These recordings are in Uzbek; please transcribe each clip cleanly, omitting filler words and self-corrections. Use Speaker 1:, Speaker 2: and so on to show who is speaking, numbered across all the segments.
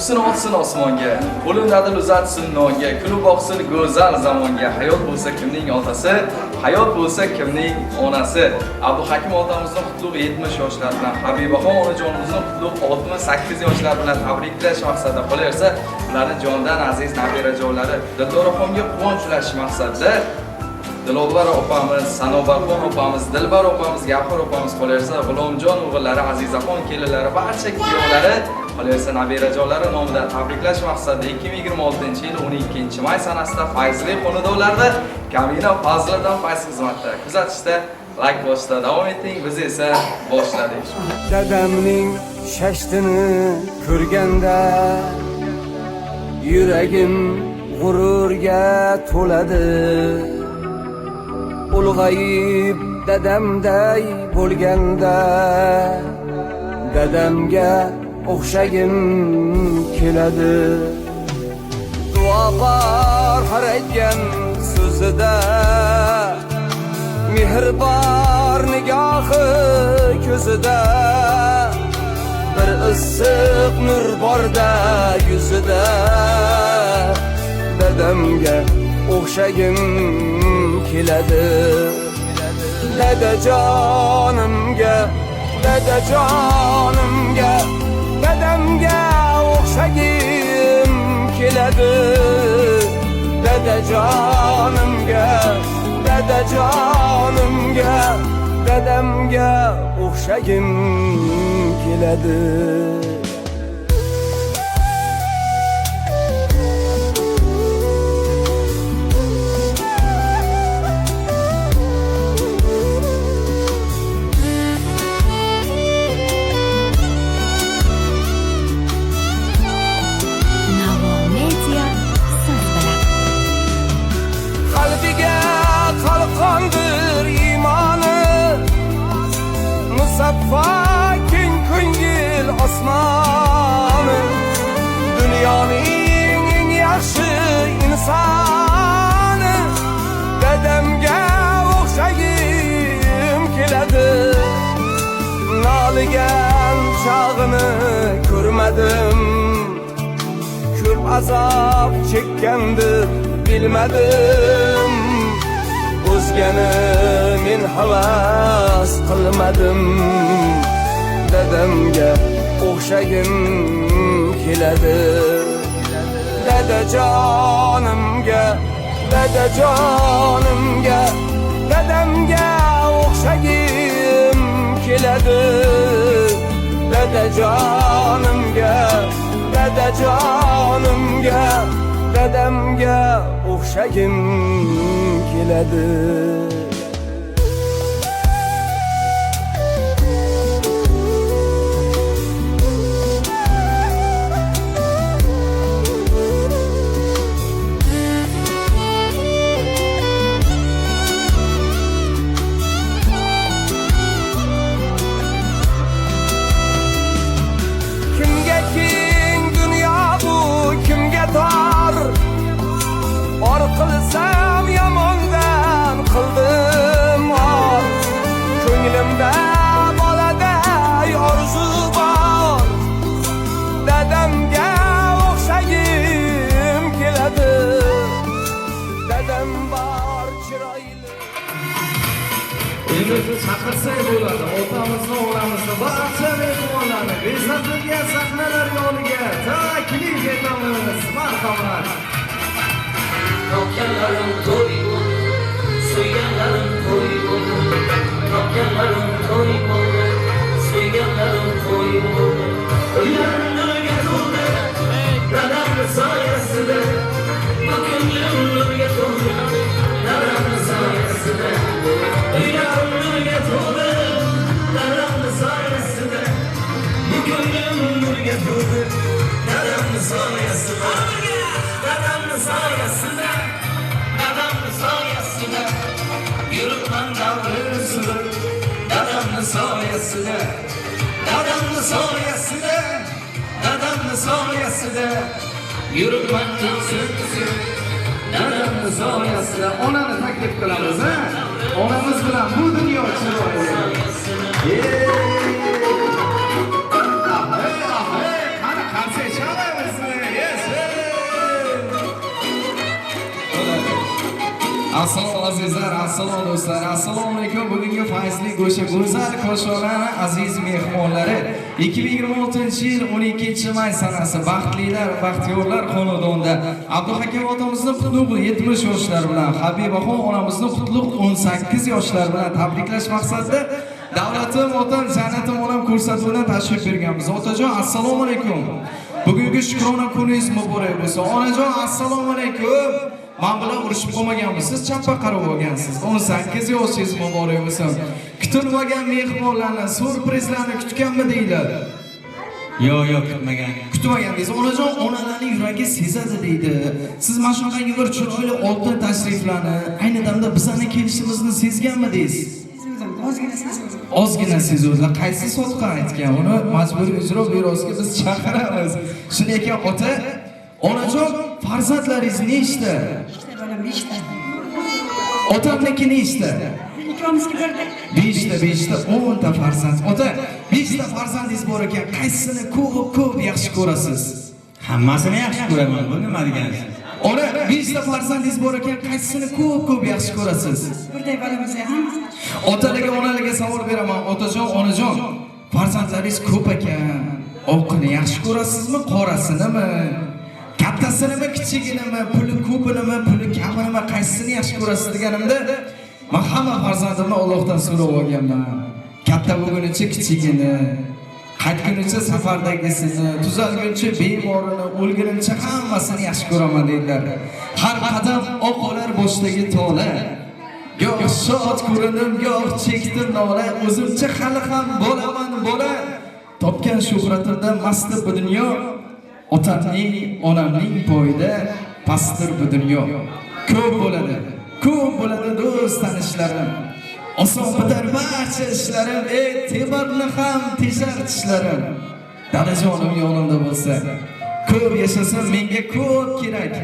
Speaker 1: Ko'ksini otsin osmonga, qo'lin dadil uzatsin nonga, kulib boqsin go'zal zamonga. Hayot bo'lsa kimning otasi, hayot bo'lsa kimning onasi. Abu Hakim otamizning qutlug' 70 yoshlar bilan, Habibaxon onajonimizning qutlug' 68 yoshlar bilan tabriklash maqsadida qolaversa, ularning jondan aziz nabirajonlari Dildorxonga quvonch ulash maqsadida Diloblar opamiz, Sanobarxon opamiz, Dilbar opamiz, Gafur opamiz qolaversa, G'ulomjon o'g'illari, Azizaxon kelinlari, barcha kuyovlari qolaversa nabirajonlari nomidan tabriklash maqsadida 2026-yil 12-may sanasida fayzli xonadonlarda Kamina Fazliddin fayz xizmatda kuzatishda like bosishda davom eting. Biz esa boshladik.
Speaker 2: Dadamning shashtini ko'rganda yuragim g'ururga to'ladi. Ulg'ayib dadamday bo'lganda dadamga o'xshagim keladi. Duobar har aytgan so'zida mehribon nigohi ko'zida bir issiq nur borda yuzida dadamga o'xshagim keladi. Dadajonimga dadamga o'xshagim keladi. Dadajonimga dadamga o'xshagim keladi. Qalqondir iymoni musaffo keng ko'ngil osmoni, dunyoning eng yaxshi insoni dadamga o'xshagim keladi. Noligan chog'ini ko'rmadim, ko'p azob chekkandir bilmadim. O'zgani men havas qilmadim. Dadamga o'xshagim keladi. Dadajonimga dadamga o'xshagim keladi. Dadajonimga dadamga o'xshagim keladi. Kimga keng dunyo bu, kimga tor? Or qilsam yomondan qildim or. Ko'nglimda boladay orzu bor. Dadamga o'xshagim keladi. Dadam bor chiroyli.
Speaker 3: Endi chaqirsak bo'ladi. Otamizni, onamizni, barcha mehmonlarni bezatilgan sahnalar yoniga taklif etamiz. Marhamat.
Speaker 4: Topganlarim to'y bo'ldi, suyganlarim to'y bo'ldi. Topganlarim to'y bo'ldi, suyganlarim to'y bo'ldi. Uylarim nurga to'ldi, dadamni soyasida. Bu ko'nglim nurga to'ldi, dadamni soyasida. Uylarim nurga to'ldi, dadamni soyasida. Bu ko'nglim nurga to'ldi, dadamni soyasida. Dadamni soyasida, dadamni soyasida, yuribman davri suzib. Dadamni soyasida, dadamni soyasida, dadamni soyasida, yuribman davri suzib. Dadamni soyasida. Onani taklif qilamiz, ha? Onamiz bilan bu dunyo chiroyli. Qani konsert chalaymiz.
Speaker 3: Assalomu azizlar, assalomu do'stlar, assalomu alaykum. Bugungi fayzli go'sha go'zal koshonani aziz mehmonlari 2026-yil 12-may sanasi baxtlilar, baxtiyorlar xonadonida Abduhakim otamizning qutlug' 70 yoshlar bilan, Habibaxon onamizning qutlug' 18 yoshlar bilan tabriklash maqsadida davlatim otam jannatim onam ko'rsatuvidan tashrif berganmiz. Otajon assalomu alaykum. Bugungi shukrona kuningiz muborak bo'lsin. Onajon assalomu alaykum. Men bilan urushib qolmaganmisiz, chappa qarab olgansiz. 18 yoshingiz muborak bo'lsin. Kutilmagan mehmonlarni, surprizlarni kutganmi deylar?
Speaker 5: Yo'q, kutmagan.
Speaker 3: Kutmagansiz. Onajon onalarning yuragi sezadi deydi. Siz mana shunday bir chiroyli oltin tashriflarni, ayni damda bizlarni kelishimizni sezganmi deysiz? Ozgina sezuvlar. Qaysi sotqan aytgan? Uni majburiy ijro byurosiga biz chaqiramiz. Shunday ekan, ota, onajon, farzandlaringiz nechta? Otamniki nechta?
Speaker 6: Ikkovimizga birda.
Speaker 3: 5ta, 10ta farzand. Ota, 5ta farzandingiz bor ekan, qaysini ko'p yaxshi ko'rasiz?
Speaker 5: Hammasini yaxshi ko'raman. Bu nima degansiz?
Speaker 3: Ona 5ta farzandingiz bor ekan, qaysini ko'p yaxshi ko'rasiz?
Speaker 6: Birday bolamizga hammasi.
Speaker 3: Otalarga, onalarga savol beraman. Otajon, onajon, farzandlaringiz ko'p ekan. Oqini yaxshi ko'rasizmi, qorasinimi? Kattasinimi, kichiginimi, puli ko'pinimi, puli kaminimi, qaysini yaxshi ko'rasiz deganimda, men hamma farzandimni Allohdan so'rab olganman. Katta bo'lgunicha kichigini, qaytgunicha safardagisini, tuzalguncha bemorini, o'lgunimcha hammasini yaxshi ko'raman dedilar. Har qadam oq olar boshdagi tola. Goh shod ko'rindim, goh chekdim nola, o'zimcha hali ham bo'laman bola. Topgan shuhratimdan mast bu dunyo, otamning, onamning poyida pastdir bu dunyo. Ko'p bo'ladi do'st tanishlarim. Oson bitar barcha ishlarim, temirni ham teshar tishlarim. Dadajonim yonimda bo'lsa, ko'p yashasam menga ko'p kerak.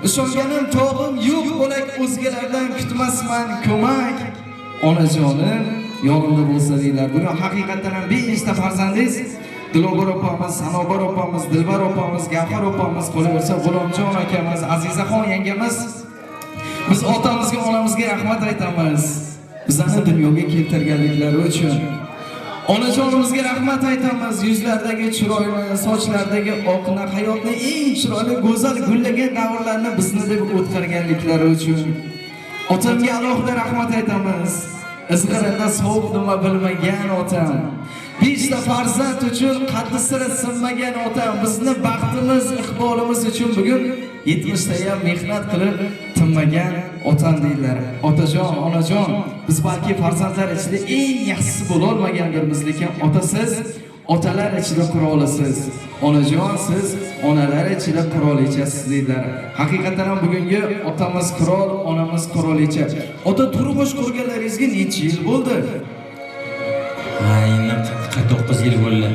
Speaker 3: Ishonganim tog'im yo'q bo'lak, o'zgalardan kutmasman ko'mak. Onajonim yonimda bo'lsa deylar. Bugun haqiqatan ham 5 ta farzandingiz, Dilobor opamiz, Sanobar opamiz, Dilbar opamiz, Gafar opamiz, qolaversa G'ulomjon akamiz, Azizaxon yangamiz. Biz otamizga, onamizga rahmat aytamiz. Bizlarni dunyoga keltirganliklari uchun. Onajonimizga rahmat aytamiz. Yuzlardagi chiroyli, sochlardagi oqni, hayotni eng chiroyli, go'zal gullagan davrlarni bizni deb o'tkazganliklari uchun. Otamga alohida rahmat aytamiz. Izg'irinda sovuq nima bilmagan otam. 5 ta farzand uchun qaddi sira sinmagan otam, bizni baxtimiz, iqbolimiz uchun bugun 70 ta ham mehnat qilib tinmagan otam deydilar. Otajon, onajon, biz balki farzandlar ichida eng yaxshisi bo'la olmagandirmiz, lekin otasiz, otalar ichida qirolisiz. Onajon, siz onalar ichida qirolichasiz deydilar. Haqiqatan ham bugungi otamiz qirol, onamiz qirolicha. Ota, turmush qurganlaringizga necha yil bo'ldi?
Speaker 5: Aynan 49 yil bo'ldi.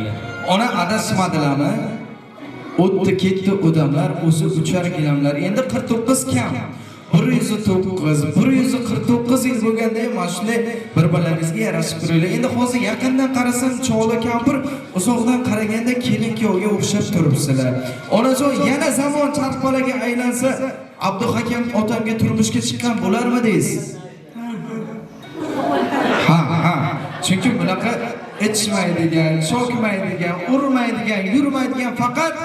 Speaker 3: Ona adashmadilarmi? O'tdi ketdi odamlar, o'zi uchar gilamlar. Endi 49 kam. 149 yil bo'lganda ham mana shunday bir-birlaringizga yarashib turinglar. Endi hozir yaqindan qarasam, cho'la kampir, uzoqdan qaraganda kelin-kuyovga o'xshab turibsizlar. Onajon, yana zamon charxpalaga aylansa, Abduhakim otamga turmushga chiqqan bo'larmi deysiz? Ha. Chunki bunaqa ichmaydigan, chokmaydigan, urmaydigan, yurmaydigan, faqat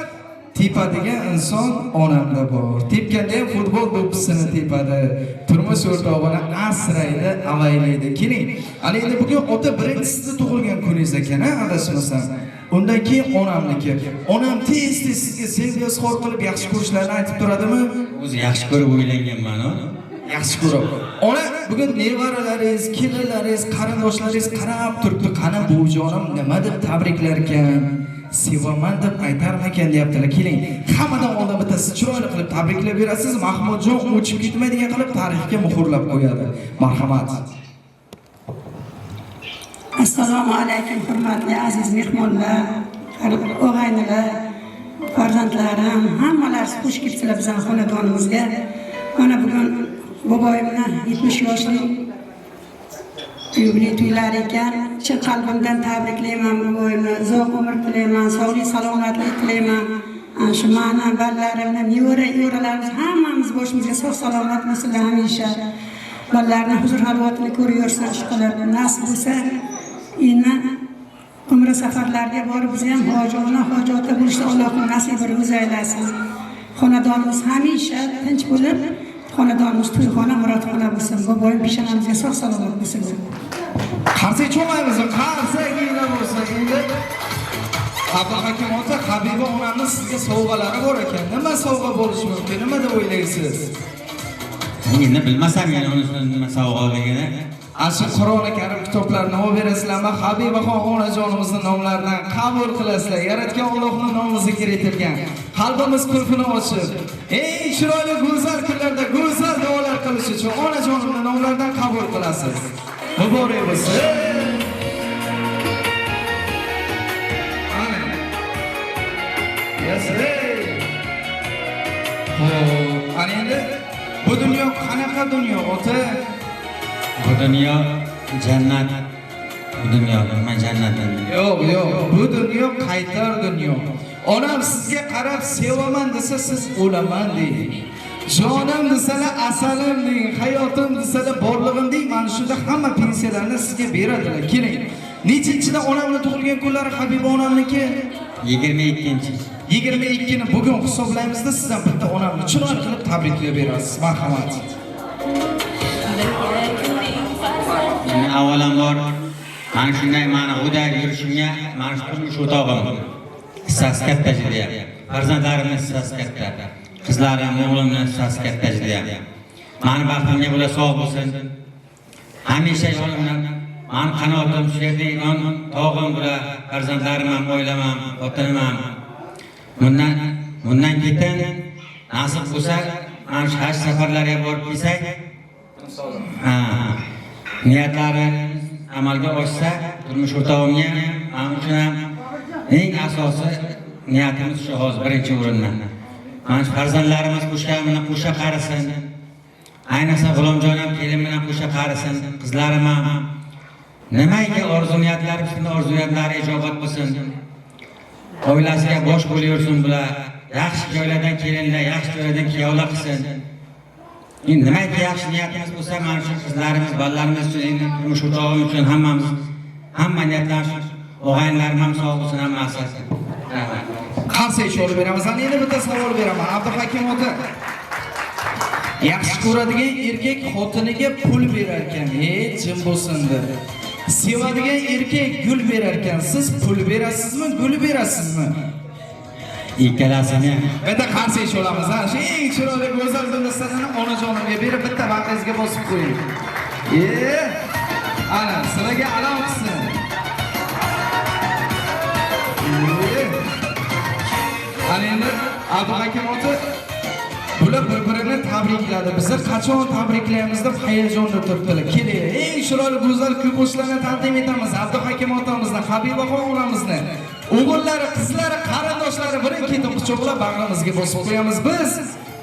Speaker 3: tepadigan inson onamda bor. Tepganda ham futbol do'ppisini tepadi. Turmush o'rtog'ini asraydi, avaylaydi. Keling, ana endi bugun ota birinchisida tug'ilgan kuningiz ekan, adashmasam. Undan keyin onamniki. Onam tez sizga sevgi izhor qilib yaxshi ko'rishlarini aytib turadimi?
Speaker 5: O'zi yaxshi ko'rib o'ylanganman,
Speaker 3: yaxshi ko'rib. Ona bugun nevaralaringiz, kelinlaringiz, qarindoshlaringiz qarab turibdi. Qani buvijonim nima deb tabriklar ekan? Sevaman deb aytarmikan deyaptilar. Keling, hammadan oldin bittasi chiroyli qilib tabriklab berasiz. Mahmudjon o'chib ketmaydigan qilib tarixga muhrlab qo'yadi. Marhamat.
Speaker 6: Assalomu alaykum hurmatli aziz mehmonlar, o'g'aynilar, farzandlarim, hammalar xush kelibsizlar bizning xonadonimizga. Mana bugun boboyimni 70 yoshlik yubiley to'ylari ekan. Chin qalbimdan tabriklayman boboyimni. Uzoq umr tilayman, sog'lik, salomatlik tilayman. Shu ma'na ballarimni, nevara-evaralarimiz hammamiz boshimizga sog' salomat bo'lsinlar hamisha. bolalarning huzur halvatini ko'ryorsan, ishqalarni nasib bo'lsa, endi umra safarlarga borib biz ham hojatda bo'lishni Allohning nasibini o'zi aylasin. Xonadonimiz hamisha tinch bo'lib, xonadonimiz to'yxona, murodxona bo'lsin. Boboyim peshonamizga sog' salomat bo'lsin.
Speaker 3: Qarsak cho'maymiz, qarsagina bo'lsa endi. Abduhakim ota, Habiba onamiz sizga sovg'alari bor ekan. Nima sovg'a bo'lishi mumkin? Nima deb o'ylaysiz?
Speaker 5: Endi bilmasam yana unisini nima sovg'aligini.
Speaker 3: Ashu Qur'oni Karim kitoblarini olib berasizlarmi? Habibaxon onajonimizning nomlaridan qabul qilasizlar. Yaratgan Allohning nomi zikr etilgan. Qalbimiz qulfini ochib, eng chiroyli go'zal kunlarda go'zal duolar qilish uchun onajonimning nomlaridan qabul qilasiz. Muborak bo'lsin. Amin. Yes. Ana endi bu dunyo qanaqa dunyo ota?
Speaker 5: Bu dunyo jannat. Bu dunyo nima jannat?
Speaker 3: Yo'q, bu dunyo qaytar dunyo. Onam sizga qarab sevaman desa siz o'laman deying. Jonim desalar asalim deying, hayotim desalar borlig'im deying. Mana shunda hamma pensiyalarni sizga beradilar. Keling. Nechinchida onamning tug'ilgan kunlari Habiba onamniki?
Speaker 5: 22-chi.
Speaker 3: 22ni bugun hisoblaymizda sizdan bitta onamni chiroyli qilib tabriklab berasiz. Marhamat.
Speaker 5: Avvalambor mana shunday mani xuday yurishimga mana shu turmush o'rtog'im hissasi katta judayam. Farzandlarimning hissasi katta. Qizlarimning, o'g'limning hissasi katta judayam. Mani baxtimga bular sog' bo'lsin. Hamisha yo'limdan mani qanotim shu yerda ekan, tog'im bular, farzandlarim ham, oilam ham, xotinim ham. Bundan keyin nasib bo'lsa, mana shu haj safarlariga borib kelsak, niyatlari amalga oshsa, turmush o'rtog'imga ham uchun ham eng asosiy niyatimiz shu hozir birinchi o'rinda. Mana shu farzandlarimiz qo'sha qarisin. Ayniqsa G'ulomjon ham kelin bilan qo'sha qarisin, qizlarim ham. Nimaiki orzu-niyatlari, shunday orzu-niyatlari ijobat bo'lsin. Oilasiga bosh bo'laversin bular. Yaxshi joylardan kelinlar, yaxshi joylardan kuyovlar qilsin. Endi nimaiki yaxshi niyatimiz bo'lsa, mana shu qizlarimiz, bolalarimiz uchun, turmush o'rtog'im uchun hammamiz hamma niyatlar, o'g'aylarim ham sog' bo'lsin, hammasi.
Speaker 3: Qarsak olib beramiz. Ana endi bitta savol beraman. Abduhakim ota. Yaxshi ko'radigan erkak xotiniga pul berar ekan, jim bo'lsin-da. Sevadigan erkak gul berar ekan. Siz pul berasizmi, gul berasizmi?
Speaker 5: Ikkalasini.
Speaker 3: Bitta qarsak olamiz. Ha, shu eng chiroyli go'zal gulislarni onajonimga berib bitta vaqtingizga bosib qo'ying. Ana, sizlarga alam qilsin. Ana endi Abduhakim ota bular bir-birini tabrikladi. Bizlar qachon tabriklaymiz deb hayajonda turibdilar. Keling, eng chiroyli go'zal kuy-qo'shiqlarni taqdim etamiz. Abduhakim otamizni, Habibaxon onamizni, o'g'illari, qizlari, qarindoshlari birin-ketin quchoqlab bag'rimizga bosib qo'yamiz. Biz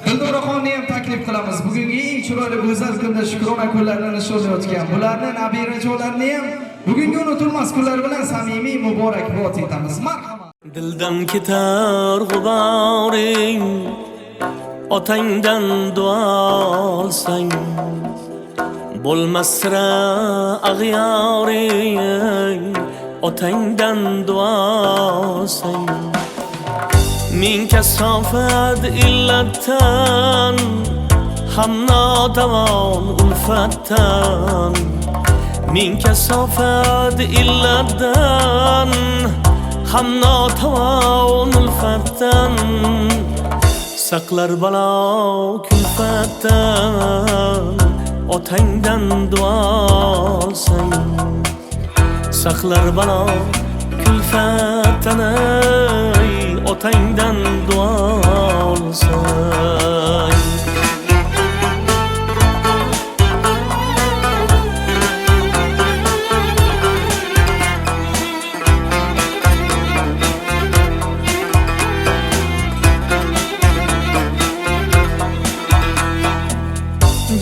Speaker 3: Dildoraxonni ham taklif qilamiz. Bugungi eng chiroyli go'zal kunda Shukrona kunlarini nishonlayotgan bularning nabirajonlarini ham bugungi unutilmas kunlar bilan samimiy muborakbod etamiz. Marhamat.
Speaker 7: Dildan ketar g'uboring, otangdan duo olsang, bo'lmas sira ag'yoring, otangdan duo olsang. Min kasofat illatdan, ham notavon ulfatdan. Min kasofat illatdan, ham notavon ulfatdan. Saqlar balo kulfatdan, otangdan duo olsang. Saqlar balo kulfatdan, otangdan duo olsang.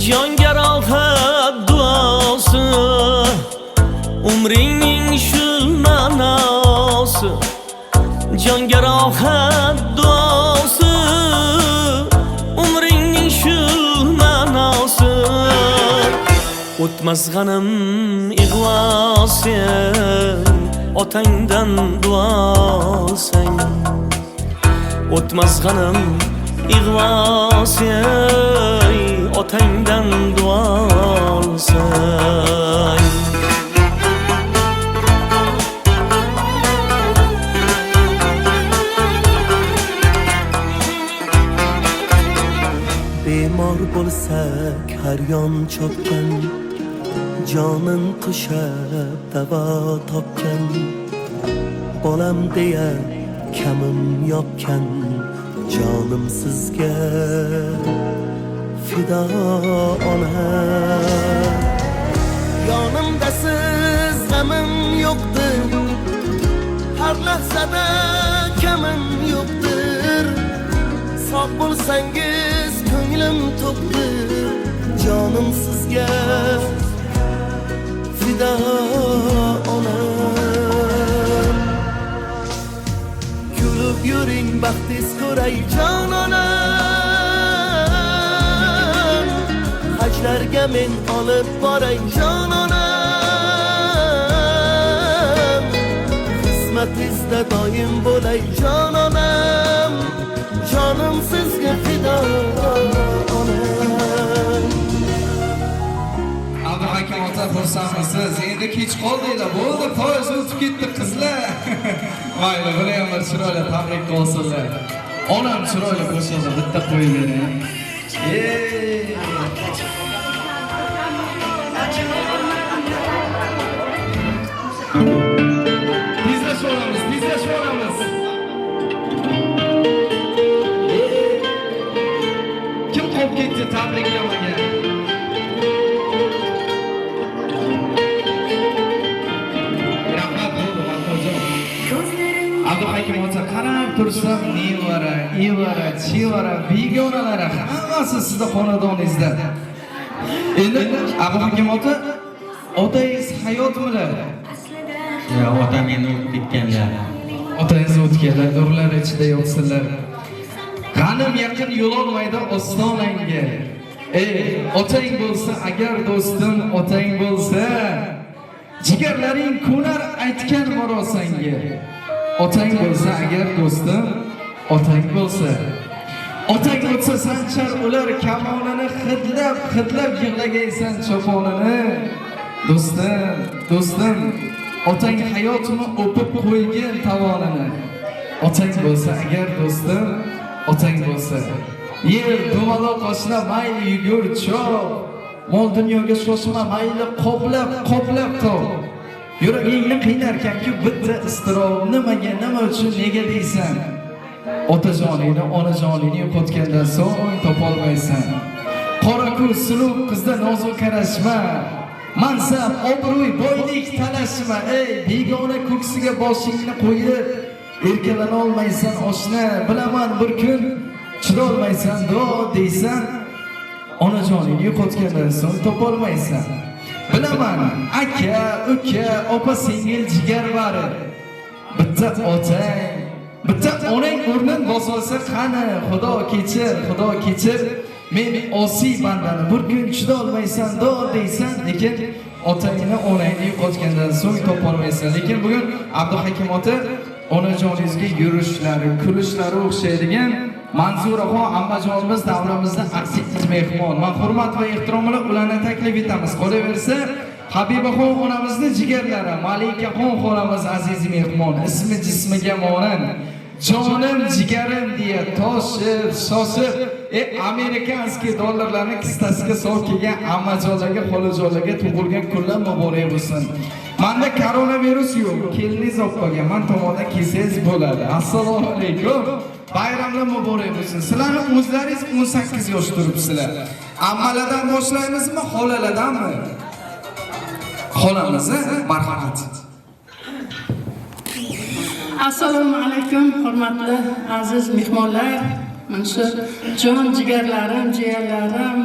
Speaker 7: Jonga rohat duosi, umringning shul ma'nosi. Jonga rohat duosi, umringning shul ma'nosi. o'tmas g'anim ig'vosin otangdan duo olsang o'tmas g'anim ig'vosin otangdan duo olsang
Speaker 8: bemor bo'lsak har yon chopgan jonin qishab davo topgan bolam deya kamim yopgan jonim sizga fido ona yonimda siz g'amim yo'qdir har lahzada kamim yo'qdir sog' bo'lsangiz ko'nglim to'qdir jonim sizga fido onam kulib yuring baxtiz ko'ray jon onam hajlarga men olib boray jon onam xizmatingizda doim bo'lay jon onam jonim sizga fido onam
Speaker 3: Abduhakim ota xursandmisiz? Endi kech qoldinglar. Bo'ldi, foiz o'tib ketdi qizlar. Mayli, buni ham bir chiroyli tabrik qilsinlar. Onam chiroyli qo'shiqni bitta qo'yib bering. Tezlashib olamiz. Kim qolib ketdi tabriklamaga? Abduhakim ota qarab tursam nevara, evara, chevara, begonalari hammasi sizni xonadoningizda. Endi Abduhakim ota, otangiz hayotmilar?
Speaker 5: Yo'q, otam endi o'tib ketganlar.
Speaker 3: Otangiz o'tganlar, nurlar ichida yo'qsizlar. G'anim yaqin yo'l olmaydi ostonangga. Otang bo'lsa, agar do'stim otang bo'lsa, jigarlaring ko'nar aytgan marosanga. Otang bo'lsa, agar do'stim otang bo'lsa, otang o'tsa sanchar ular kamonini hidlab yig'lagaysan choponini. Do'stim, otang hayotni o'pib qo'ygan tovonini. Otang bo'lsa, agar do'stim otang bo'lsa, yer dumaloq qoshla mayli yugur chop, mol dunyoga shoshma mayli qoplab top. Yuragingni qiynarkanki bitta iztirob, nimaga, nima uchun, nega deysan? Otajoningni, onajoningni yo'qotgandan so'ng topolmaysan. Qora ko'z suluv qizda nozik qarashma. Mansab, obro'y, boylik talashma. Begona ko'ksiga boshingni qo'yib, erkalana olmaysan oshna. Bilaman bir kun chidolmaysan do deysan. Onajoningni yo'qotgandan so'ng topolmaysan. Bilaman, aka, uka, opa, singil, jigar bari. Bitta otang, bitta onang o'rnin bosolsa qani, Xudo kechir. Men osiy bandani bir kun chidolmaysan do deysan, lekin otangni, onangni yo'qotgandan so'ng topolmaysan. Lekin bugun Abduhakim ota onajoningizga yurishlari, kulishlari o'xshaydigan Manzuraxon ammajonimiz davramizda aksiz mehmon. Men hurmat va ehtirom bilan ularni taklif etamiz. Qolaversa, Habibaxon onamizni jigarlari, Malikaxon xonamiz aziz mehmon, ismi jismiga monand, jonim jigarim deya shoshib, amerikanskiy dollarlarni kistasiga solib kelgan ammajonlarga, xolajonlarga tug'ilgan kunlar muborak bo'lsin. Menda koronavirus yo'q, keliniz olib qolgan. Men tomondan kelsangiz bo'ladi. Assalomu alaykum. Bayramlar muborak bo'lsin. Sizlarning o'zlaringiz 18 yosh turibsizlar. Ammalardan boshlaymizmi, xolalardanmi? Xolamiz, marhamat.
Speaker 9: Assalomu alaykum, hurmatli aziz mehmonlar. Mana shu jon jigarlarim, jiyanlarim,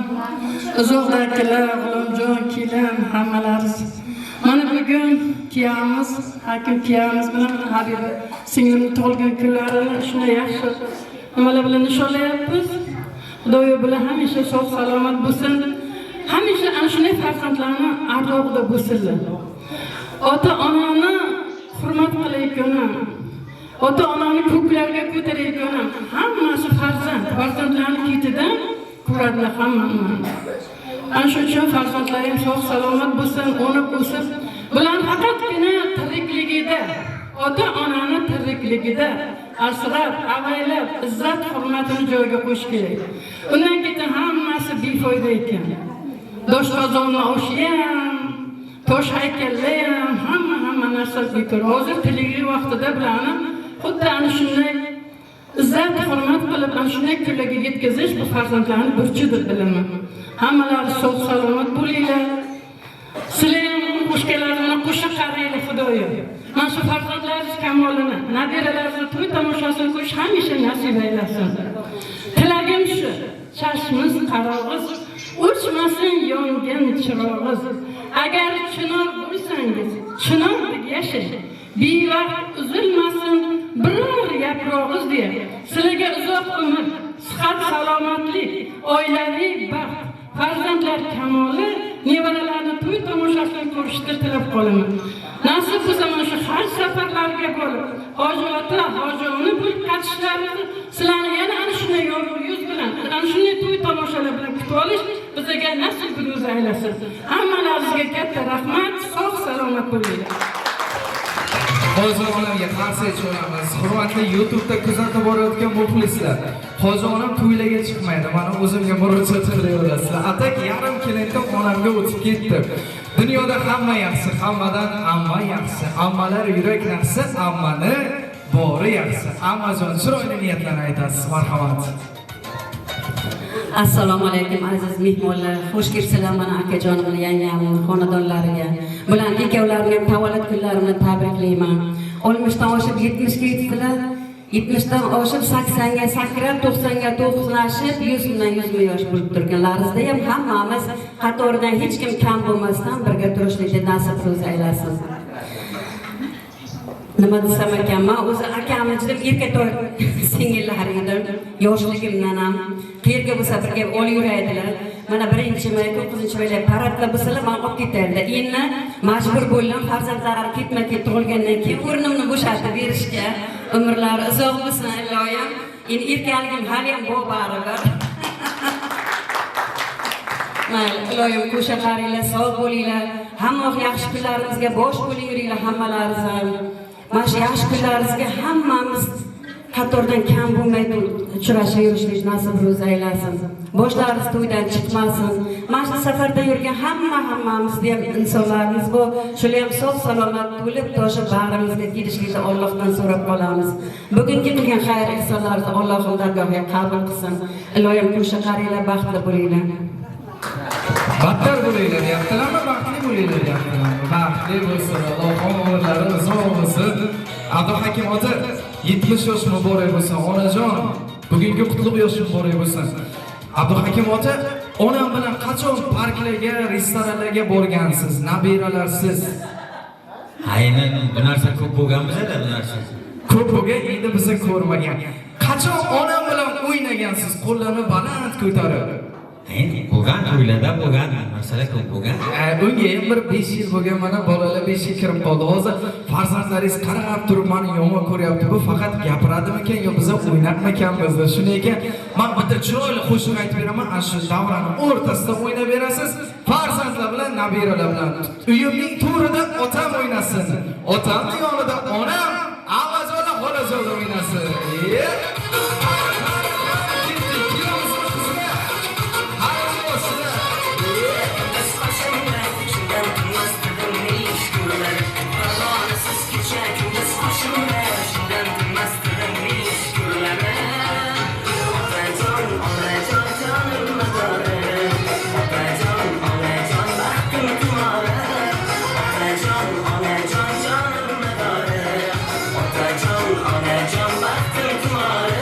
Speaker 9: uzoqdagilar, o'g'limjon, kelin, hammalaringiz. Mana bugun kiyamiz, Hakim kiyamiz bilan Habiba singlimning tug'ilgan kunlarini shunday yaxshi nimalar bilan nishonlayapmiz. Xudoyo bilan hamisha sog' salomat bo'lsin. hamisha ana shunday farzandlarni ardog'ida bo'lsinlar. Ota-onani hurmat qilayotganim, ota-onani ko'klarga ko'tarayotganim, hammasi farzandlarning ketidan ko'radilar hammani. Ana shuning uchun farzandlarim sog' salomat bo'lsin, o'nib o'sib, bular faqatgina tirikligida, ota-onani tirikligida asrab, avaylab, izzat hurmatini joyiga qo'yish kerak. Undan keyin hammasi befoyda ekan. Dosh qozonni oshi ham, tosh haykallar ham, hamma narsa bekor. Hozir tiligi vaqtida bularni xuddi ana shunday izzat hurmat qilib, ana shunday kunlarga yetkazish bu farzandlarning burchidir bilaman. Hammalari sog' salomat bo'linglar. Sizlar ham qo'shganlarini qo'shiq qaraylar Xudoyo. Mana shu farzandlaringiz kamolini, nabiralaringizni to'y tomoshasini ko'rish hamisha nasib aylasin. Tilagim shu. Chashmiz qarog'iz, o'chmasin yongan chirog'iz. Agar chinor bo'lsangiz, chinordek yashang. Bevaqt uzilmasin biror yaprog'iz deya. Sizlarga uzoq umr, sihat, salomatlik, oilaviy baxt, farzandlar kamoli, nevaralarni to'y tomoshasini ko'rishni tilab qolaman. Nasib bo'lsa mana shu haj safarlariga borib, hoji ota, hoji ona bo'lib qaytishlaringizni sizlarni yana ana shunday yorug' yuz bilan, ana shunday to'y tomoshalar bilan kutib olish bizga nasib bo'lsa aylasin. Hammalaringizga katta rahmat, sog' salomat bo'linglar.
Speaker 3: Hoji onamga qarshi aytamiz. Hurmatli YouTube'da kuzatib borayotgan muxlislar, hoji onam to'ylarga chiqmaydi. Mana o'zimga murojaat qilaverasizlar. Atak yarim kilometr onamga o'tib ketdi. Dunyoda hamma yaxshi, hammadan amma yaxshi. Ammalar yurak yaxshi, ammani bori yaxshi. Ammajon chiroyli niyatlarni aytasiz. Marhamat.
Speaker 10: Assalomu alaykum aziz mehmonlar. Xush kelibsizlar mana akajonimni, yangamni, xonadonlariga. Bularni ikkovlarini ham tavallud kunlarini tabriklayman. 60dan oshib 70ga yetdilar. 70dan oshib 80ga sakrab, 90ga to'qnashib, 100dan 100 yosh bo'lib turganlaringizda ham hammamiz qatoridan hech kim kam bo'lmasdan birga turishlikni nasib qilsa aylasin. Nima desam ekan, men o'zi akamni juda erkatoy singillari edim. Yoshligimdan ham qayerga bo'lsa birga olib yuraydilar. Mana 1-may, 9-mayda paradda bo'lsalar, men olib ketardilar. Endi majbur bo'ldim farzandlarim ketma-ket tug'ilgandan keyin o'rnimni bo'shatib berishga. Umrlari uzoq bo'lsin Allohim. Endi erkaligim hali ham bor baribir. Mayli, Allohim qo'sha qaringlar, sog' bo'linglar. Hamma yaxshi kunlaringizga bosh bo'lib yuringlar hammalaringiz ham. Mana shu yaxshi kunlaringizga hammamiz qatordan kam bo'lmay uchrashib yurishlik nasib ro'za aylasin. Boshlaringiz to'ydan chiqmasin. Mana shu safarda yurgan hammamizda ham insonlarimiz bor. Shular ham sog' salomat bo'lib, to'shib bag'rimizga kelishlikni Allohdan so'rab qolamiz. Bugungi qilgan xayr ihsonlaringizni Allohim dargohiga qabul qilsin. Ilohim qo'sha qaringlar, baxtli bo'linglar.
Speaker 3: Battar bo'linglar, yaxshilarmi, baxtli bo'linglar, yaxshilarmi? Baxtli bo'lsin, Alloh umrlari uzoq bo'lsin. Abduhakim ota 70 yosh muborak bo'lsin. Onajon, bugungi qutlug' yosh muborak bo'lsin. Abduhakim ota, onam bilan qachon parklarga, restoranlarga borgansiz? Nabiralarsiz?
Speaker 5: Aynan bu narsa ko'p bo'lgan bizda bu narsa.
Speaker 3: Ko'p bo'lgan, endi bizni ko'rmagan. Qachon onam bilan o'ynagansiz? Qo'llarni baland ko'tarib.
Speaker 5: Endi bo'lgan to'ylarda bo'lgan masala ko'p bo'lgan.
Speaker 3: Bunga ham bir 5 yil bo'lgan, mana bolalar 5 ga kirib qoldi. Hozir farzandlaringiz qarab turib meni yomon ko'ryapti. Bu faqat gapiradimikan yo biz o'ynatmakanmiz? Shunday ekan, men bitta chiroyli qo'shiq aytib beraman. Ana shu davrani o'rtasida o'ynab berasiz. Farzandlar bilan, nabiralar bilan. Uyimning to'rida otam o'ynasin. Otamning yonida onam, avazola xolazola o'ynasin.
Speaker 4: Otajon, onajon, baxtim tumore.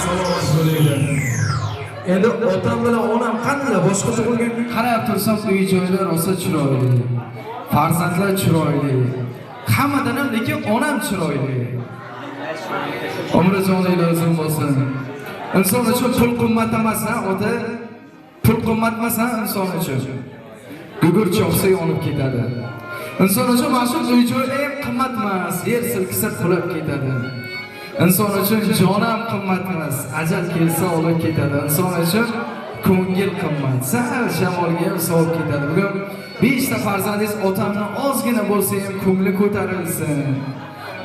Speaker 3: salom so'raylar. Endi otam bilan onam qanday boshqacha bo'lgan qarab tursam uy joylar rosa chiroyli. Farzandlar chiroyli. Hammadan ham lekin onam chiroyli. Umri joninglar uzun bo'lsin. Inson uchun pul qimmat emas, ota. Pul qimmat emas inson uchun. Gugurchi olsa yonib ketadi. Inson uchun mana uy joylar ham qimmat emas, yer silkisa qulab ketadi. İnson uchun jon ham qimmat emas, ajal kelsa olib ketadi. Inson uchun ko'ngil qimmat, sal shamolga ham solib ketadi. Bugun 5 ta farzandingiz otamni ozgina bo'lsa ham ko'ngli ko'tarilsin.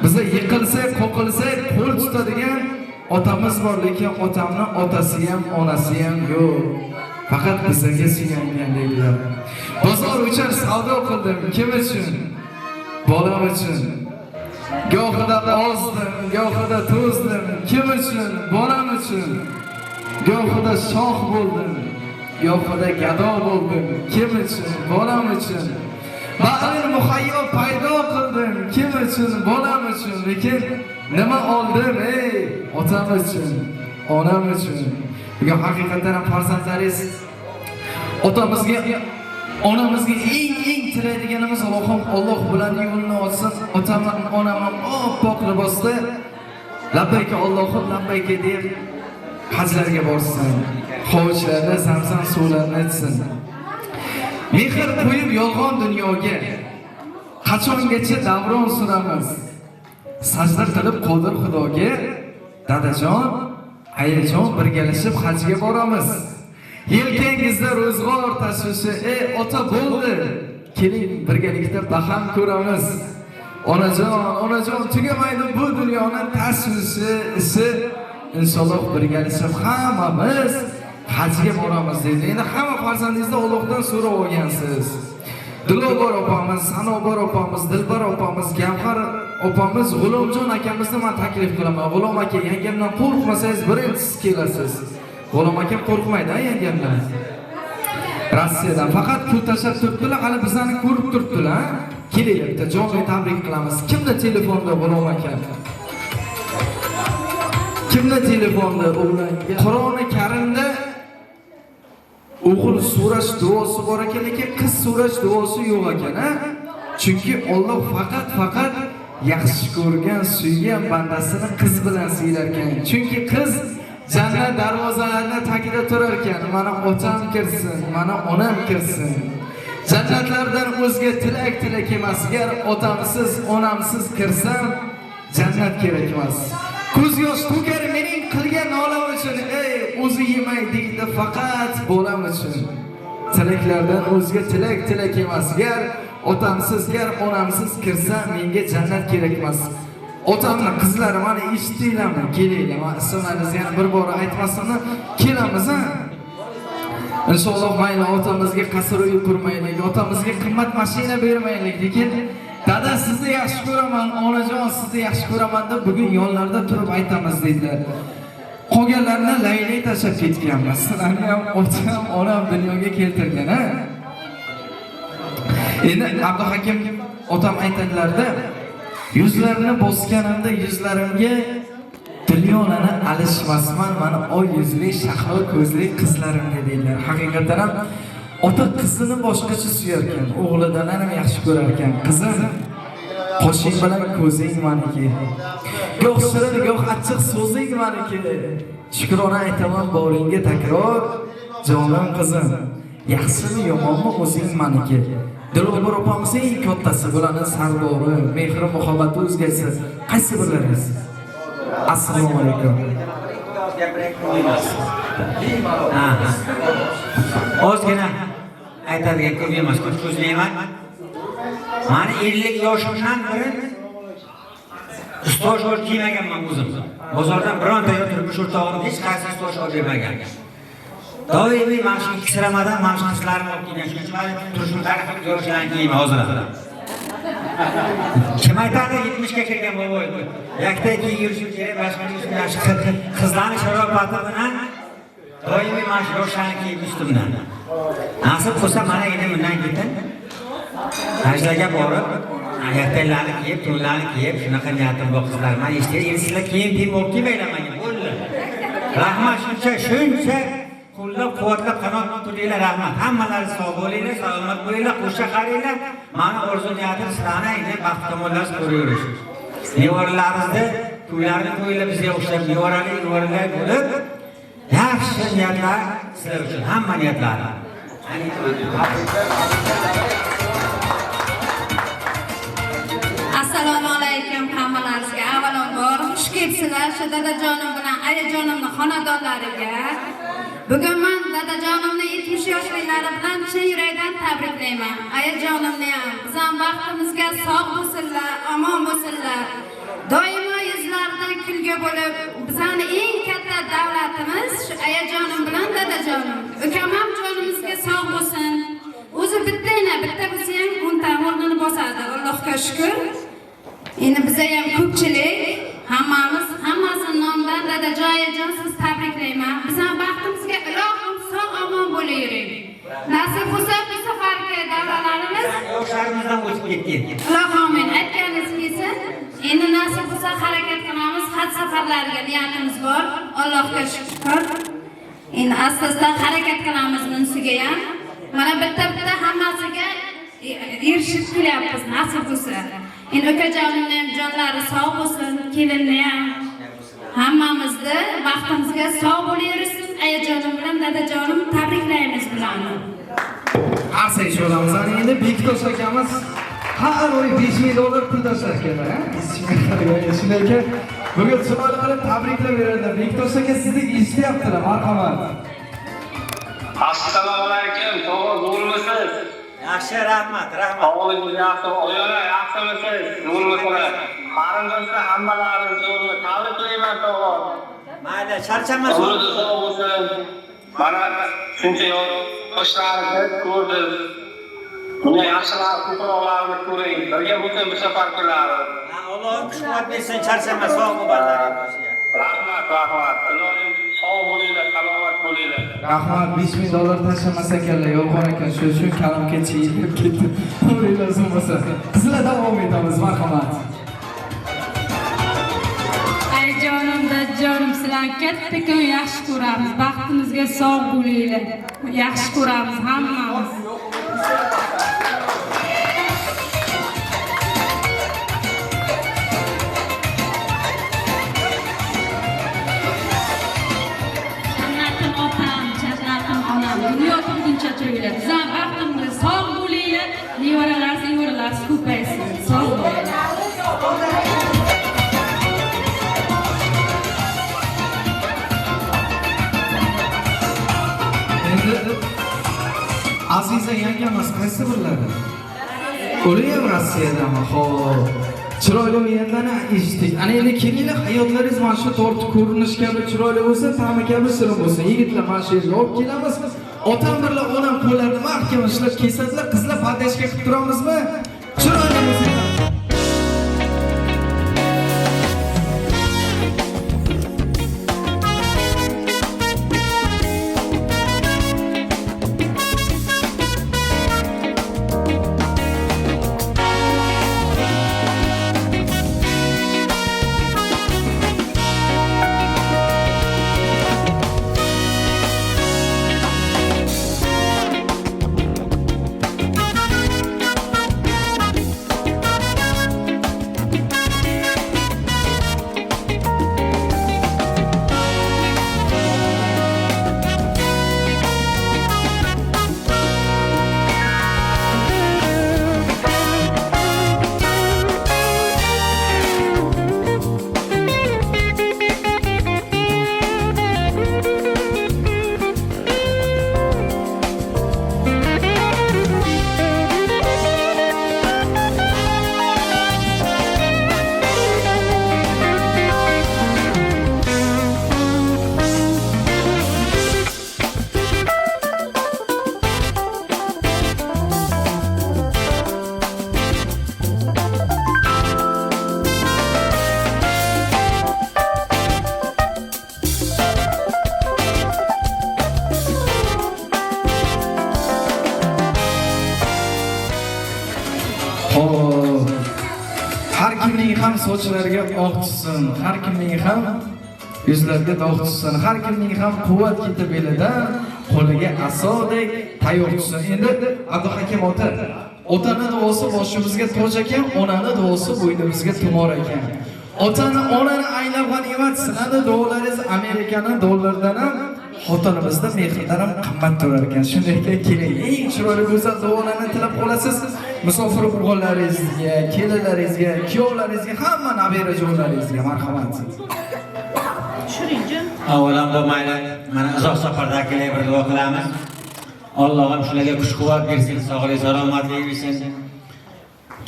Speaker 3: Biza yiqilsak, qo'qilsak, qo'l tutadigan otamiz bor, lekin otamni otasi ham, onasi ham yo'q. Faqat bizga suyangan deydilar. Bozor uchun savdo qildim, kim uchun? Bolam uchun. Gohida ozdim, gohida to'zdim, kim uchun? Bolam uchun. Gohida shoh bo'ldim, gohida gado bo'ldim, kim uchun? Bolam uchun. Ba'zan muhayyo paydo qildim, kim uchun? Bolam uchun. Lekin nima oldim? Otam uchun, onam uchun. Bugun haqiqatan ham farzandlaringiz otamizga, onamizga eng tilaydiganimiz Alloh bilan yo'lini ochsin. Otam, onam oppoq libosda labbayka Allohim labbayka deb hajlarga borsin. Hovuzlarda zamzam suvlarini ichsin. Mehr qo'yib yolg'on dunyoga qachongacha davron suramiz. Sajda qilib qodir Xudoga dadajon, ayajon birgalashib hajga boramiz. Yelkangizda ro'zg'or tashvishi, ota bo'ldi. Keling birgalikda baham ko'ramiz. Onajon tugamaydi bu dunyoning tashvishi, ishi. Inshaalloh birgalashib hammamiz hajga boramiz dedi. Endi hamma farzandingizda Allohdan so'rab olgansiz. Dilobor opamiz, Sanobar opamiz, Dilbar opamiz, Gavhar opamiz, G'ulomjon akamizni men taklif qilaman. G'ulom aka, yangamdan qo'rqmasangiz birinchisi kelasiz. G'ulom akam qo'rqmaydi yangamdan. Rossiyadan faqat pul tashlab turibdilar, hali bizlarni ko'rib turibdilar. Kelinglar, bitta jonli tabrik qilamiz. Kimda telefonda G'ulom aka? Kimda telefonda o'g'lan? Qur'oni Karimda o'g'il so'rash duosi bor ekan, lekin qiz so'rash duosi yo'q ekan, Chunki Alloh faqat yaxshi ko'rgan, suygan bandasini qiz bilan siylar ekan. Chunki qiz jannat darvozalarida tagida turar ekan. Mana otam kirsin, mana onam kirsin. Jannatlardan o'zga tilak emas. Agar otamsiz, onamsiz kirsam, jannat kerak emas. Ko'z yosh to'kar mening qilgan nolam uchun, o'zi yemay deydi faqat bolam uchun. Tilaklardan o'zga tilak emas. Agar otamsiz, agar onamsiz kirsam, menga jannat kerak emas. Otamning qizlari mana eshitdinglarmi? Kelinglar. Men ismlaringizni yana bir bor aytmasam, kelamiz Inshaalloh mayli otamizga qasr uy qurmaylik, otamizga qimmat mashina bermaylik, lekin dada sizni yaxshi ko'raman, onajon sizni yaxshi ko'raman deb bugun yonlarida turib aytamiz dedilar. Qolganlarni laylay tashab ketganmiz. Sizlarni ham otam, onam dunyoga keltirgan, Endi Abduhakim otam aytadilarda, yuzlarini bosganimda yuzlarimga dunyoni alishmasman, mana oy yuzli, shahlo ko'zli qizlarimga deydilar. Haqiqatan ham ota qizini boshqacha suyar ekan, o'g'lidan ham yaxshi ko'rar ekan. Qizim, qoshing bilan ko'zing meniki. Goh shirin, goh achchiq so'zing meniki. Shukrona aytaman boringga takror, jonim qizim. Yaxshimi, yomonmi o'zing meniki. Dilobor opamiz eng kattasi, bularning sardori, mehr muhabbati o'zgasi. Qaysi birlaringiz? Assalomu alaykum.
Speaker 5: Ozgina aytadigan ko'p emas, ko'p so'zlayman. Mani 50 yoshimdan beri ustoz bo'lib kiymaganman o'zim. Bozordan bironta turmush o'rtog'im hech qaysi ustoz olmagan. Doimiy mana shu kisramadan mana shu qizlarim olib kelgan. Shuning uchun turishim tarixi yoshlardan kiyim hozir. Kim aytadi 70 ga kirgan boboy. Yakta kiyib yurish kerak, boshqa qizlarni sharofati bilan doimiy mana shu yoshlarni kiyib ustimdan. Nasib bo'lsa mana endi bundan keyin hajlarga borib, yaktalarni kiyib, to'nlarni kiyib, shunaqa niyatim bor qizlar. Men eshitdim, sizlar kiyim olib kelmaylar menga, bo'ldi. Rahmat shuncha qo'llab-quvvatlab qanot turinglar, rahmat. Hammalari sog' bo'linglar, salomat bo'linglar, qo'sha qaringlar. Mani orzu-niyatim sizlarni deb baxtimlar ko'raverasiz. Nevaralaringizni to'ylarni to'ylab bizga o'xshab nevarali bo'lib, yaxshi niyatlar sizlar uchun hamma niyatlar.
Speaker 10: Assalomu alaykum hammalaringizga. Avvalambor xush kelibsizlar shu dadajonim bilan ayajonimni xonadonlariga. Bugun men dadajonimni 70 yoshliklari bilan chin yurakdan tabriklayman. Ayajonimni ham bizning baxtimizga sog' bo'lsinlar, omon bo'lsinlar. Doimo yuzlarida kulgi bo'lib, bizning eng katta davlatimiz shu ayajonim bilan dadajonim. Ukam ham jonimizga sog' bo'lsin. O'zi bitta bo'lsa ham 10 ta o'rnini bosadi. Allohga shukr. Endi biz ham ko'pchilik hammasi nomidan dadajon siz tabriklayman. Bizning baxtimizga ilohim sog' omon bo'laylik. Nasib bo'lsa bu safargi davralarimiz
Speaker 5: Yoshlarimizdan o'tib ketgan.
Speaker 10: Alloh amin. Aytganingiz kelsin. Endi nasib bo'lsa harakat qilamiz. Xat safarlarga niyatimiz bor. Allohga shukr. Endi asosdan harakat qilamiz bunisiga ham. Mana bitta hammasiga erishib kelyapmiz nasib bo'lsa. Endi ukajonimning ham jonlari sog' bo'lsin, kelinni ham hammamizni baxtimizga sog' bo'laversin. Ayajonim bilan dadajonim tabriklaymiz bularni.
Speaker 3: Arsa olamiz. Endi Bektosh akamiz har oy $5,000 pul tashlar ekan, shunday ekan. Bugun chiroyli qilib tabriklab beradilar. Bektosh aka sizni eshityaptilar, marhamat.
Speaker 11: Assalomu alaykum, to'g'ri bo'lmisiz?
Speaker 5: Yaxshi, rahmat.
Speaker 11: Sog'ligingiz yaxshi, oyoqlar yaxshimisiz? Bo'lmisiz? Qarindoshlar hammalaringizni zo'rni tabriklayman, to'g'ri.
Speaker 5: Mayli, charchamas.
Speaker 11: O'zingiz sog' bo'lsin. Mana shuncha yoshlarni ko'rdim. Buni yaxshilar ko'proqlarni ko'ring. Birga bo'lsin bu safar kunlari.
Speaker 5: Alloh kuch-quvvat bersin, charchamas, sog' bo'linglar.
Speaker 11: Rahmat. Ilohim sog' bo'linglar, salomat bo'linglar.
Speaker 3: Rahmat, $5,000 tashlamas ekanlar, yolg'on ekan. Shu kalamga chiyilib ketdi. O'ringlar bo'lmasa. Sizlar davom etamiz, marhamat.
Speaker 9: Ayajonim, dadajonim sizlarni katta-katta yaxshi ko'ramiz. Baxtimizga sog' bo'linglar. Yaxshi ko'ramiz hammamiz. Jannatim otam, jannatim onam, dunyo turguncha to'ylar. Bizlar baxtimizga sog' bo'linglar. Nevaralar ko'paysin. Sog' bo'linglar.
Speaker 3: Aziza yangamiz qaysi birlari? Ular ham Rossiyadami? Xo'p. Chiroyli o'yinlarni eshitdik. Ana endi kelinglar, hayotlaringiz mana shu tortib ko'rinish kabi chiroyli bo'lsa, ta'mi kabi shirin bo'lsin. Yigitlar mana shu yerga olib kelamiz. Otam bilan onam qo'llarini mahkam ushlab kesadilar. Qizlar pardashga qilib turamizmi? Chiroyli bo'lsin. Har kimning ham sochlariga oq tushsin, har kimning ham yuzlarga dog' tushsin. Har kimning ham quvvat ketib elidan, qo'liga asodek tayyor tushsin. Endi Abduhakim ota, otani duosi boshimizga toj ekan, onani duosi bo'ynimizga tumor ekan. Otani, onani aylab g'animat, sizlarni duolaringiz Amerikaning dollaridan ham xotinimizda mehrlar ham qimmat turar ekan. Shunday ekan, keling, eng chiroyli go'zal duolarni tilab qolasiz. Musofir o'g'illaringizga, kelinlaringizga, kuyovlaringizga, hamma nabirajonlaringizga marhamat.
Speaker 5: Avvalambor mayli, mana uzoq safardagilar bir duo qilamiz. Allohim shularga kuch-quvvat bersin, sog'lik, salomatlik bersin.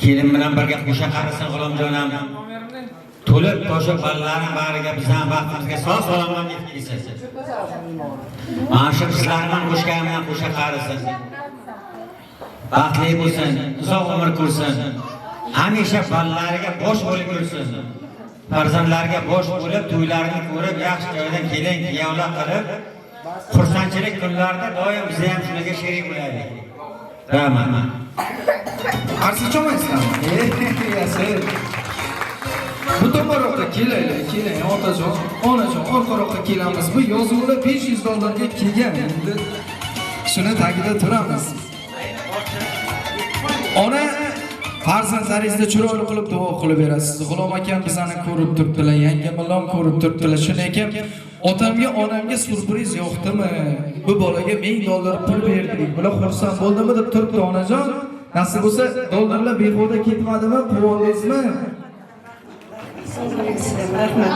Speaker 5: Kelin bilan birga qo'sha qarisin G'ulomjonim. To'lib to'shib bolalarning bariga bizning vaqtimizga sog' salomat yetkazsin. Mana shu sizlar bilan qo'shgan bilan qo'sha qarisin. Baxtli bo'lsin, uzoq umr ko'rsin. Hamisha bolalariga bosh bo'lib yursin. Farzandlarga bosh bo'lib, to'ylarini ko'rib, yaxshi joyda kelin, kuyovlar qilib, xursandchilik kunlarda doim biz ham shularga sherik bo'laylik. Rahmat.
Speaker 3: Qarshi cho'maysizlarmi? Yasir. Bu tomonroqqa kelaylik, keling, otajon, onajon, orqaroqqa kelamiz. Bu yozuvlar $500 kelgan. Endi shuni tagida turamiz. Ona farzandlaringizni chiroyli qilib duo qilib berasiz. G'ulom akam bizani ko'rib turibdilar, yangam bilan ko'rib turibdilar. Shunday ekan, otamga, onamga surpriz yo'qdimi? Bu bolaga $1000 pul berdik. Bular xursand bo'ldimi deb turibdi onajon. Nasib bo'lsa, dollarlar behuda ketmadimi? Quvondingizmi?
Speaker 6: Rahmat.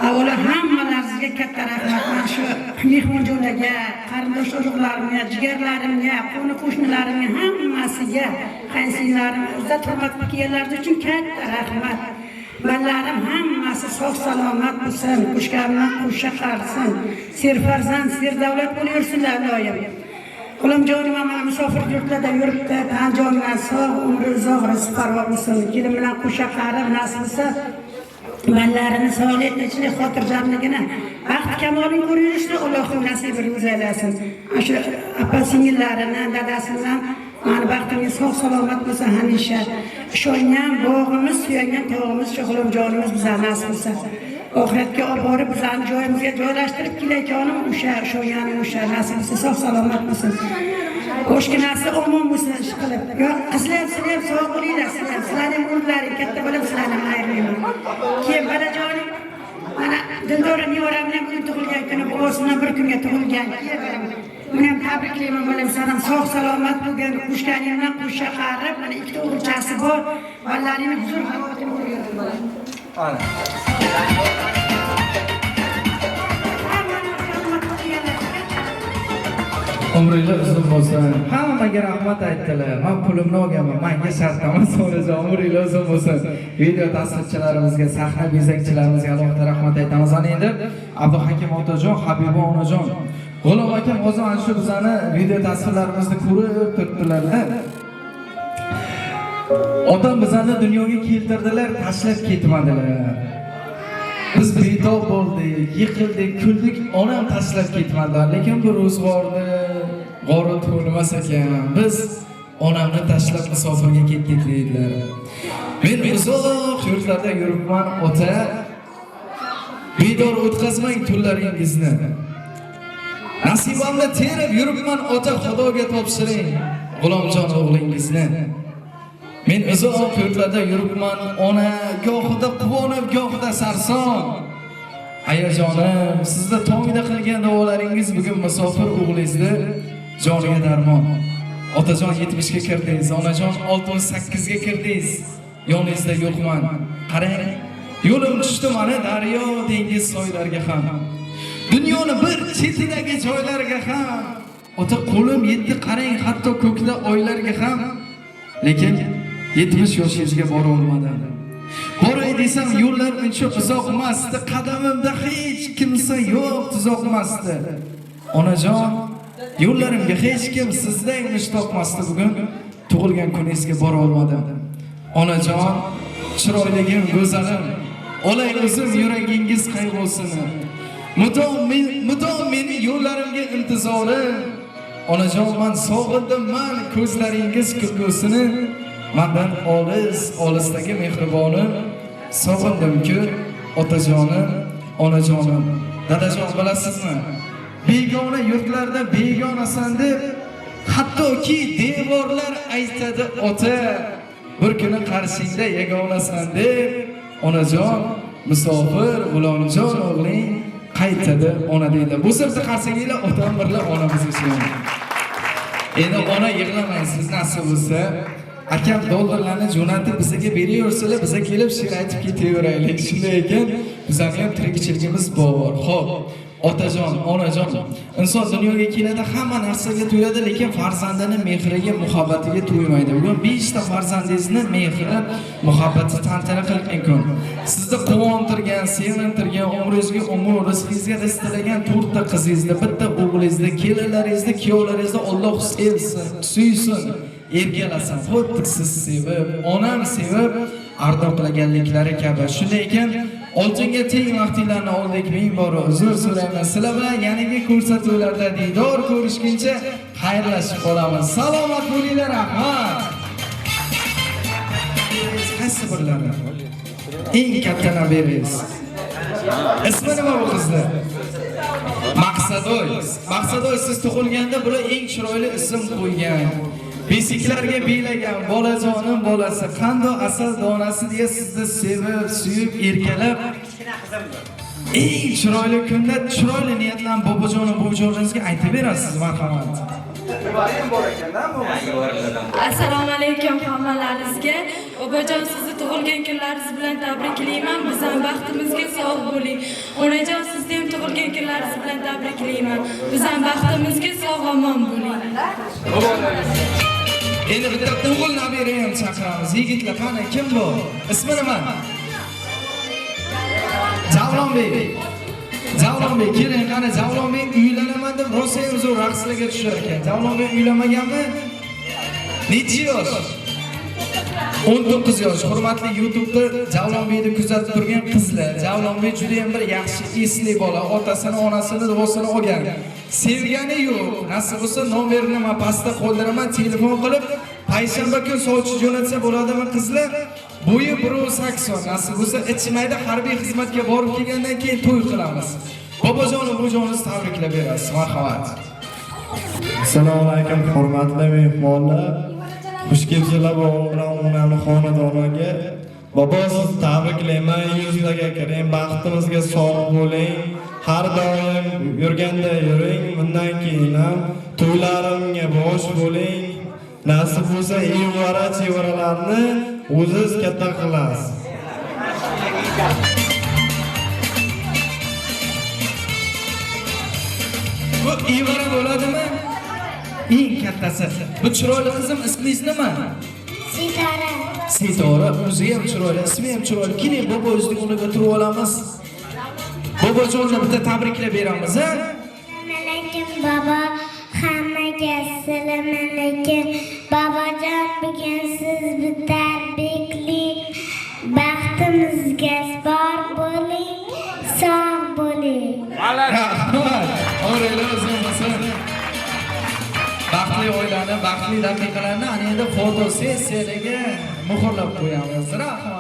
Speaker 6: Avvalo hammalaringizga katta rahmat. Mana shu mehmonjo'larga, qarindosh urug'larimga, jigarlarimga, qo'ni qo'shnilarimga, hammasiga, qaynsilarim, izzat hurmat qilganlar uchun katta rahmat. Balarim hammasi sog' salomat bo'lsin, qo'shganlar qo'sha qarsin. Serfarzand, serdavlat bo'laversinlar iloyim. G'ulomjonim mana musofir yurtlarda yuribdi, tan jonidan sog', umri uzoq, rizq parvo bo'lsin. Kelim bilan qo'sha qarib nasib bo'lsa, balarini sog'lik, tinchlik, xotirjamligini, baxt kamolini ko'rishni Allohim nasibini aylasin. Shu opa-singillarini, dadasini mana baxtimga sog' salomat bo'lsa hamisha. Ishongan bog'imiz, suyangan tog'imiz, shu G'ulomjonimiz bizga nasib bo'lsa. Oxiratga olib borib bizani joyimizga joylashtirib kelayotganim o'sha o'sha nasib bo'lsa sog' salomat bo'lsin. Boshqa narsa omon bo'lsin ish qilib. Yo, qizlar ham sog' bo'linglar, sizlarning umrlaring katta bo'lib sizlarni ayirmayman. Keyin balajonim mana Dildora nevaram bilan bugun tug'ilgan kuni buvosidan bir kunga tug'ilgan. Uni ham tabriklayman bolam, sen ham sog' salomat bo'lgan, qo'shganing bilan qo'sha qarib, mana ikkita o'g'ilchasi bor. Bolalaringni huzur hayotini ko'ryapman bolam.
Speaker 3: Ana. Umringiz uzun bo'lsin. Hammaga rahmat aytdilar. Men pulimni olganman. Menga shart emas, onajon, umringiz uzun bo'lsin. Video tasvirchilarimizga, sahna bezakchilarimizga alohida rahmat aytamiz. Ana endi Abduhakim otajon, Habiba onajon, G'ulom akam hozir ana shu bizani video tasvirlarimizni ko'rib turibdilar. Otam bizani dunyoga keltirdilar, tashlab ketmadilar. Biz betob bo'ldik, yiqildik, kuldik, onam tashlab ketmadilar. Lekin bu ro'zg'orni g'ori to'lmas ekan. Biz onamni tashlab musofirga ketdik dedilar. Men uzoq yurtlarda yuribman, ota. Bedor o'tkazmang tunlaringizni. Nasibamni terib yuribman, ota, Xudoga topshiring G'ulomjon o'g'lingizni. Men uzoq yurtlarda yuribman, ona, gohida quvonib, gohida sarson. Ayajonim, sizda tongda qilgan duolaringiz bugun musofir o'g'lingizni joniga darmon. Otajon 70 ga kirdingiz, onajon 68 ga kirdingiz. Yoningizda yo'qman. Qarang, yo'lim tushdi mana daryo, dengiz soylarga ham. Dunyoni bir chetidagi joylarga ham. Ota, qo'lim yetdi, qarang, hatto ko'kda oylarga ham. Lekin 70 yoshingizga bora olmadim. Boray desam yo'llar uncha uzoq emasdi, qadamimda hech kimsa yo'q, tuzoqmasdi. Onajon, yo'llarimga hech kim sizdan ish topmasdi bugun. Tug'ilgan kuningizga bora olmadim. Onajon, chiroyligim, go'zalim, olay o'zim yuragingiz qayg'usin. Mudom meni yo'llarimga intizorim. Onajon, men sog'indim, men ko'zlaringiz kulgusini. Mendan olisdagi mehribonim, sog'indim-ku otajonim, onajonim, dadajon bilasizmi? Begona yurtlarda begonasan deb hattoki devorlar aytadi ota. Bir kuni qarshingda yagonasan deb onajon, musofir G'ulomjon o'g'ling qaytadi ona deydi. Bu sirni qarsanginglar otam birla onamizga suyunadi. Endi ona yig'lamang, siz nasib bo'lsa, akam dollarlarni jo'natib bizga beraversalar, biz kelib she'r aytib ketaveraylik. Shunday ekan, bizning ham tirikchiligimiz bor. Xo'p, otajon, onajon, inson dunyoga keladi, hamma narsaga to'yadi, lekin farzandining mehriga, muhabbatiga to'ymaydi. Bugun 5 ta farzandingizni mehri, muhabbati tantana qilgan kun. Sizni quvontirgan, sevintirgan, umringizga umr, rizqingizga rizq tilagan 4 ta qizingizni, bitta o'g'lingizni, kelinlaringizni, kuyovlaringizni Alloh sevsin, suysin, ergalasin. Xuddi siz sevib, onam sevib ardoqlaganliklari kabi. Shunday ekan, oltinga teng vaqtinglarni oldik, ming bora uzr so'rayman. Sizlar bilan yangi ko'rsatuvlarda diydor ko'rishguncha xayrlashib qolamiz. Salomat bo'linglar, rahmat. Qaysi birlari? Eng katta naberingiz. Ismi nima bu qizni? Maqsadoy. Maqsadoy, siz tug'ilganda bular eng chiroyli ism qo'ygan. Besiklarga biylagan bolajonim bolasi, qandoq asal donasi deya sizni sevib, suyib, erkalab eng chiroyli kunda chiroyli niyatlan bobojonim, buvijoningizga aytib berasiz, marhamat.
Speaker 9: Assalomu alaykum hammalaringizga. Bobojon, sizni tug'ilgan kunlaringiz bilan tabriklayman. Bizning baxtimizga sog' bo'ling. Onajon, sizni ham tug'ilgan kunlaringiz bilan tabriklayman. Bizning baxtimizga sog'-omon bo'ling.
Speaker 3: Endi bitta o'g'il nabirani ham chaqiramiz. Yigitlar, qani kim bu? Ismi nima? Javlonbek. Javlonbek, keling, qani Javlonbek uylanaman deb rosa ham zo'r raqslarga tushar ekan. Javlonbek uylanmaganmi? Necha yosh? 19 yosh. Hurmatli YouTube'da Javlonbekni kuzatib turgan qizlar, Javlonbek juda ham bir yaxshi esli bola, otasini, onasini, duosini olgan. Sevgani yo'q. Nasib bo'lsa nomerini men pastda qo'ldiraman, telefon qilib, payshanba kun sovchi jo'natsa bo'ladimi qizlar? Bo'yi 1.80. Nasib bo'lsa ichmayda harbiy xizmatga borib kelgandan keyin to'y qilamiz. Bobojon, buvijoningizni tabriklab berasiz. Marhamat.
Speaker 12: Assalomu alaykum, hurmatli mehmonlar. Xush kelibsizlar onamning xonadoniga. Bobo, sizni tabriklayman. Yuzlarga kiring, baxtimizga sog' bo'ling. Har doim yurganda yuring. Bundan keyin ham to'ylarimga bosh bo'ling. Nasib bo'lsa, evara-chevaralarni o'zingiz katta qilasiz.
Speaker 3: Bu evara bo'ladimi? Eng kattasi. Bu chiroyli qizim, ismingiz nima?
Speaker 13: Sitora.
Speaker 3: Sitora, o'zi ham chiroyli, ismi ham chiroyli. Keling, bobongizni o'rniga turib olamiz. Bobojonni bitta tabriklab beramiz, ha?
Speaker 13: Assalomu alaykum bobo, hammaga assalomu alaykum. Bobojon, bugun siz bitta tabrikli, baxtimizga bor bo'ling, sog' bo'ling.
Speaker 3: Rahmat. Oranglar uzun bo'lsin. Baxtli oilani, baxtli daqiqalarni ana endi foto sessiyasiga muhrlab qo'yamiz. Rahmat.